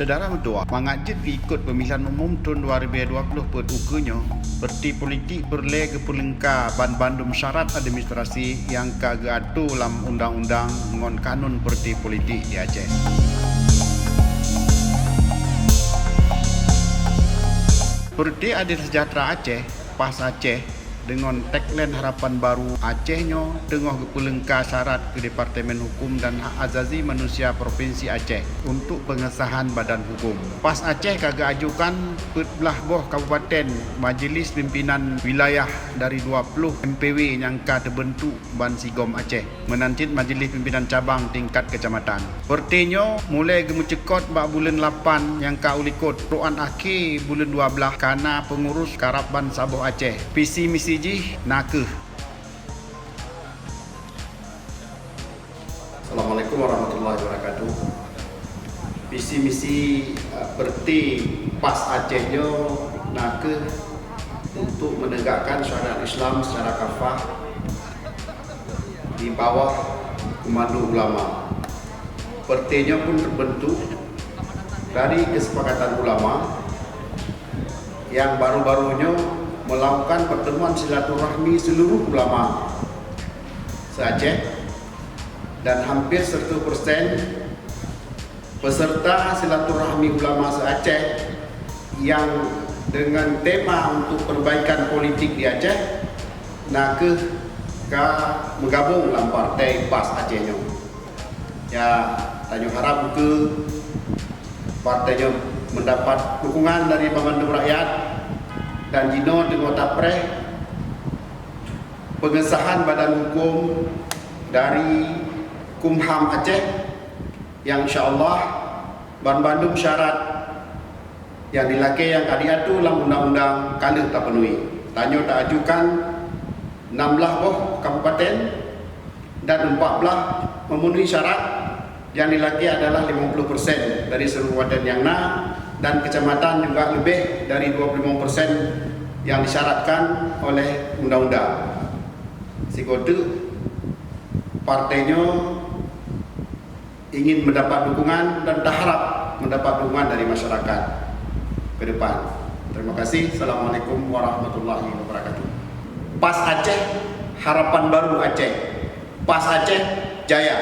Saudara mentua, mengajit ikut pemilihan umum tahun 2020 pertukanya, parti politik berle kepulengka ban bandum syarat administrasi yang kagak atu dalam undang-undang ngon kanun parti politik di Aceh. Parti Adil Sejahtera Aceh, PAS Aceh, dengan tagline harapan baru Acehnya tengah kepulengka syarat ke Departemen Hukum dan Hak Azazi Manusia Provinsi Aceh untuk pengesahan badan hukum. PAS Aceh kagak ajukan belah boh kabupaten Majlis Pimpinan Wilayah dari 20 MPW yang terbentuk ban Sigom Aceh menantit Majlis Pimpinan Cabang tingkat kecamatan. Pertinya mulai gemucekot bak bulan 8 yang ulikot ruan akhir bulan 12 karena pengurus Karapan Saboh Aceh. Visi misi nakeh. Assalamualaikum warahmatullahi wabarakatuh. Visi misi parti PAS Acehnya nakeh untuk menegakkan syariat Islam secara kafah di bawah komando ulama. Partinya pun terbentuk dari kesepakatan ulama yang baru-barunya melakukan pertemuan silaturahmi seluruh ulama se-Aceh dan hampir 100% peserta silaturahmi ulama se-Aceh yang dengan tema untuk perbaikan politik di Aceh nakeh menggabung dalam partai PAS Acehnya. Ya, tanya harap ke partainya mendapat dukungan dari pembantu rakyat dan jino dengan tapreh pengesahan badan hukum dari Kumham Aceh yang insyaAllah bandum syarat yang dilakai yang diatur dalam undang-undang kalau tak penuhi. Tanya tak ajukan 16 boh kabupaten dan 14 memenuhi syarat yang dilakai adalah 50% dari seluruh kabupaten yang dan kecamatan juga lebih dari 25% yang disyaratkan oleh undang-undang. Sikotu partainya ingin mendapat dukungan dan berharap mendapat dukungan dari masyarakat ke depan. Terima kasih. Assalamualaikum warahmatullahi wabarakatuh. PAS Aceh, harapan baru Aceh. PAS Aceh, jaya.